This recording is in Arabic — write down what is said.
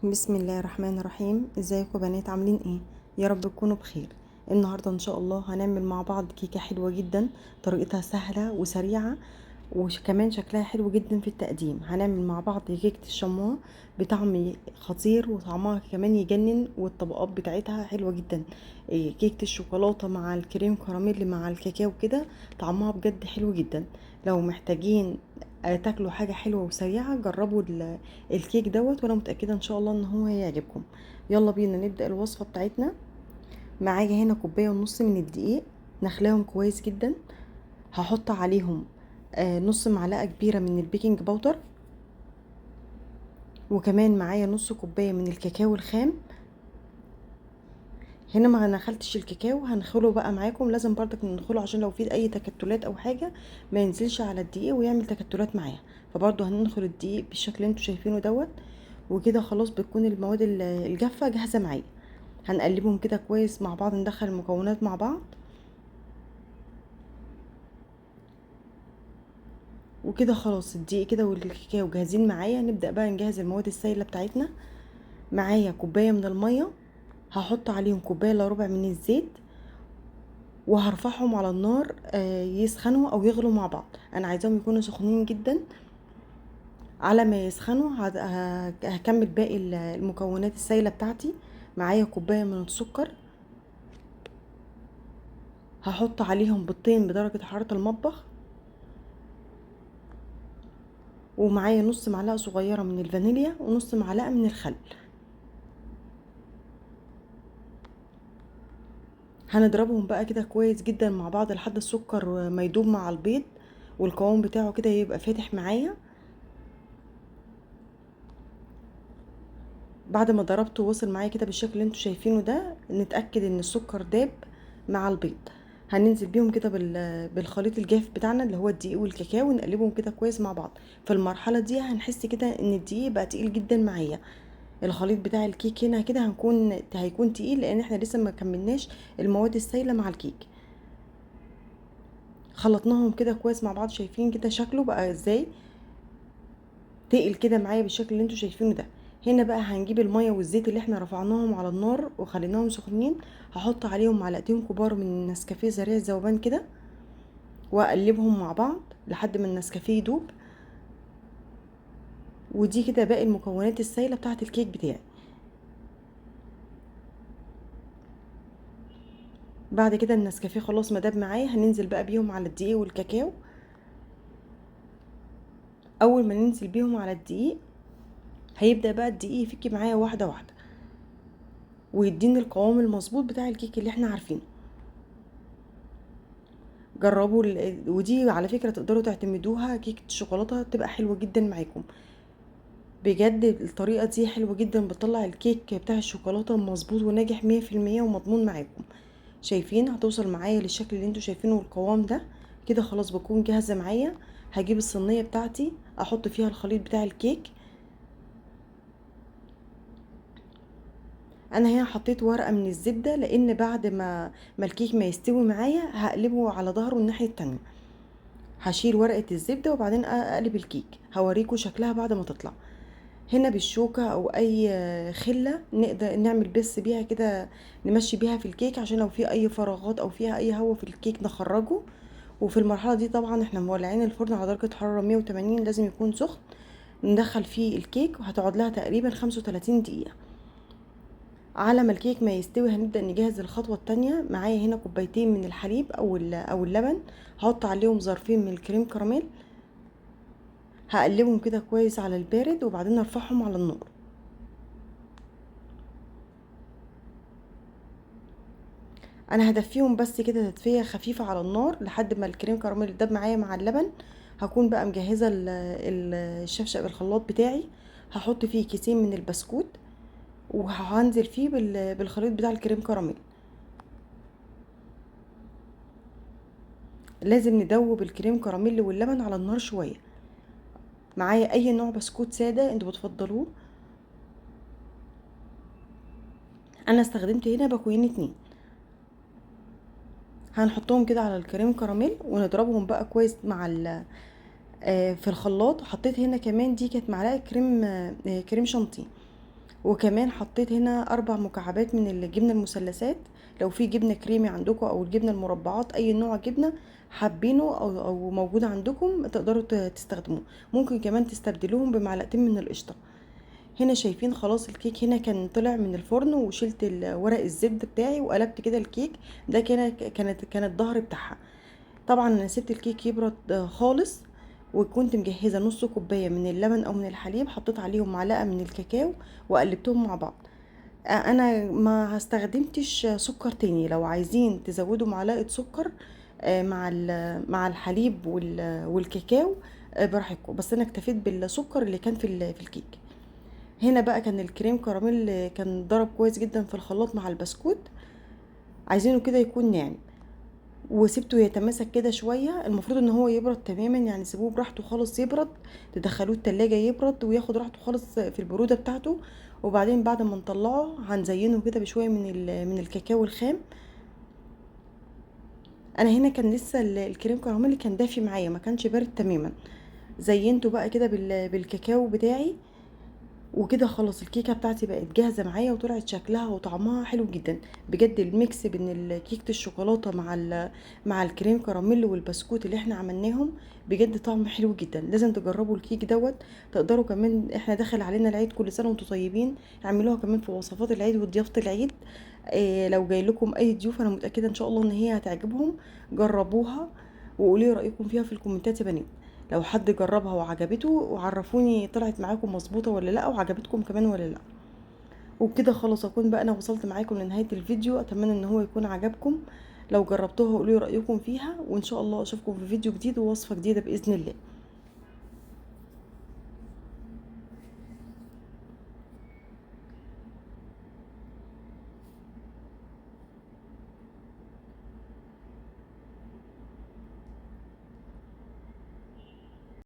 بسم الله الرحمن الرحيم. ازيكم بنات؟ عاملين ايه؟ يا رب تكونوا بخير. النهارده ان شاء الله هنعمل مع بعض كيكه حلوه جدا، طريقتها سهله وسريعه وكمان شكلها حلو جدا في التقديم. هنعمل مع بعض كيكه الشموع بطعم خطير وطعمها كمان يجنن، والطبقات بتاعتها حلوه جدا. كيكه الشوكولاته مع الكريم كراميل مع الكاكاو كده طعمها بجد حلو جدا. لو محتاجين تاكلوا حاجه حلوه وسريعه جربوا الكيك دوت، وانا متاكده ان شاء الله ان هو هيعجبكم. يلا بينا نبدا الوصفه بتاعتنا. معايا هنا كوبايه ونص من الدقيق، نخلاهم كويس جدا. هحط عليهم نص معلقه كبيره من البيكنج باودر، وكمان معايا نص كوبايه من الكاكاو الخام. هنا ما نخلتش الكاكاو، هنخله بقى معاكم، لازم برضك ندخله عشان لو في اي تكتلات او حاجه ما ينزلش على الدقيق ويعمل تكتلات معايا. فبرضه هندخل الدقيق بالشكل اللي انتوا شايفينه دوت. وكده خلاص بتكون المواد الجافه جاهزه معايا. هنقلبهم كده كويس مع بعض، ندخل المكونات مع بعض. وكده خلاص الدقيق كده والكاكاو جاهزين معايا. نبدا بقى نجهز المواد السائله بتاعتنا. معايا كوبايه من الميه، هحط عليهم كوبايه الا ربع من الزيت، وهرفعهم على النار يسخنوا او يغلوا مع بعض. انا عايزاهم يكونوا سخنين جدا. على ما يسخنوا هكمل باقي المكونات السائله بتاعتي. معايا كوبايه من السكر، هحط عليهم بيضتين بدرجه حراره المطبخ، ومعايا نص معلقه صغيره من الفانيليا ونص معلقه من الخل. هنضربهم بقى كده كويس جدا مع بعض لحد السكر ما يدوب مع البيض والقوام بتاعه كده يبقى فاتح معايا. بعد ما ضربته وصل معايا كده بالشكل اللي انتوا شايفينه ده، نتأكد ان السكر داب مع البيض. هننزل بيهم كده بالخليط الجاف بتاعنا اللي هو الدقيق والكاكاو، ونقلبهم كده كويس مع بعض. في المرحلة دي هنحس كده ان الدقيق بقى تقيل جدا معايا. الخليط بتاع الكيك هنا كده هيكون تقيل، لان احنا لسه ما كملناش المواد السائلة مع الكيك. خلطناهم كده كويس مع بعض، شايفين كده شكله بقى ازاي تقل كده معايا بالشكل اللي انتوا شايفينه ده. هنا بقى هنجيب الميه والزيت اللي احنا رفعناهم على النار وخليناهم سخنين، هحط عليهم معلقتين كبار من نسكافيه سريع الذوبان كده، واقلبهم مع بعض لحد ما النسكافيه يدوب. ودي كده باقي المكونات السائله بتاعه الكيك بتاعي. بعد كده النسكافيه خلاص ما داب معايا، هننزل بقى بيهم على الدقيق والكاكاو. اول ما ننزل بيهم على الدقيق هيبدا بقى الدقيق يفك معايا واحده واحده، ويديني القوام المظبوط بتاع الكيك اللي احنا عارفينه. جربوا ودي على فكرة تقدروا تعتمدوها، كيكة الشوكولاتة تبقى حلوة جدا معاكم. بجد الطريقة دي حلوة جدا، بتطلع الكيك بتاع الشوكولاتة مظبوط وناجح 100% ومضمون معاكم. شايفين هتوصل معايا للشكل اللي انتوا شايفينه والقوام ده. كده خلاص بكون جاهزة معايا. هجيب الصينية بتاعتي احط فيها الخليط بتاع الكيك. انا هنا حطيت ورقة من الزبدة، لان بعد ما الكيك ما يستوي معايا هقلبه على ظهره الناحية التانية. هشيل ورقة الزبدة وبعدين اقلب الكيك، هوريكم شكلها بعد ما تطلع. هنا بالشوكة او اي خلة نقدر نعمل بس بيها كده، نمشي بيها في الكيك عشان لو في اي فراغات او فيها اي هواء في الكيك نخرجه. وفي المرحلة دي طبعا احنا مولعين الفرن على درجة حرارة 180، لازم يكون سخن. ندخل فيه الكيك وهتقعد لها تقريبا 35 دقيقة. على ما الكيك ما يستوي هنبدأ نجهز الخطوة التانية. معايا هنا كوبايتين من الحليب او اللبن، هحط عليهم ظرفين من الكريم كراميل. هقلبهم كده كويس على البارد وبعدين ارفعهم على النار. انا هدفيهم بس كده تدفيه خفيفه على النار لحد ما الكريم كراميل داب معايا مع اللبن. هكون بقى مجهزه الشفشق الخلاط بتاعي. هحط فيه كيسين من البسكوت، وهنزل فيه بالخليط بتاع الكريم كراميل. لازم ندوب الكريم كراميل واللبن على النار شويه. معايا اي نوع بسكوت ساده انتوا بتفضلوه. انا استخدمت هنا باكوين 2. هنحطهم كده على الكريم كراميل ونضربهم بقى كويس مع في الخلاط. حطيت هنا كمان دي كانت معلقه كريم شانتيه. وكمان حطيت هنا 4 مكعبات من الجبنه المثلثات. لو في جبنه كريمي عندكم او الجبنه المربعات، اي نوع جبنه حابينه او موجود عندكم تقدروا تستخدموه. ممكن كمان تستبدلوهم بمعلقتين من القشطه. هنا شايفين خلاص الكيك هنا كان طلع من الفرن، وشلت ورق الزبده بتاعي وقلبت كده الكيك. ده كانت الظهر بتاعها. طبعا انا سبت الكيك يبرد خالص، وكنت مجهزه نص كوبايه من اللبن او من الحليب، حطيت عليهم معلقه من الكاكاو وقلبتهم مع بعض. انا ما استخدمتش سكر تاني. لو عايزين تزودوا معلقه سكر مع الحليب والكاكاو براحتكم، بس انا اكتفيت بالسكر اللي كان في الكيك. هنا بقى كان الكريم كراميل كان ضرب كويس جدا في الخلاط مع البسكوت. عايزينه كده يكون ناعم، وسبته يتماسك كده شويه. المفروض ان هو يبرد تماما، يعني سيبوه براحته خالص يبرد، تدخلوه التلاجة يبرد وياخد راحته خالص في البروده بتاعته. وبعدين بعد ما نطلعه هنزينه كده بشويه من الكاكاو الخام. انا هنا كان لسه الكريم كراميل كان دافي معايا، ما كانش بارد تماما. زينته بقى كده بالكاكاو بتاعي، وكده خلاص الكيكه بتاعتي بقت جاهزه معايا، وطلعت شكلها وطعمها حلو جدا. بجد الميكس بين كيكه الشوكولاته مع الكريم كراميل والبسكوت اللي احنا عملناهم بجد طعم حلو جدا. لازم تجربوا الكيك دوت. تقدروا كمان، احنا دخل علينا العيد، كل سنه وانتم طيبين، اعملوها كمان في وصفات العيد وضيافه العيد. لو جاي لكم اي ضيوف انا متاكده ان شاء الله ان هي هتعجبهم. جربوها وقولي رايكم فيها في الكومنتات يا بنات. لو حد جربها وعجبته، وعرفوني طلعت معاكم مظبوطه ولا لا، وعجبتكم كمان ولا لا. وبكده خلاص اكون بقى انا وصلت معاكم لنهايه الفيديو. اتمنى ان هو يكون عجبكم. لو جربتوها قولوا رايكم فيها، وان شاء الله اشوفكم في فيديو جديد ووصفه جديده باذن الله.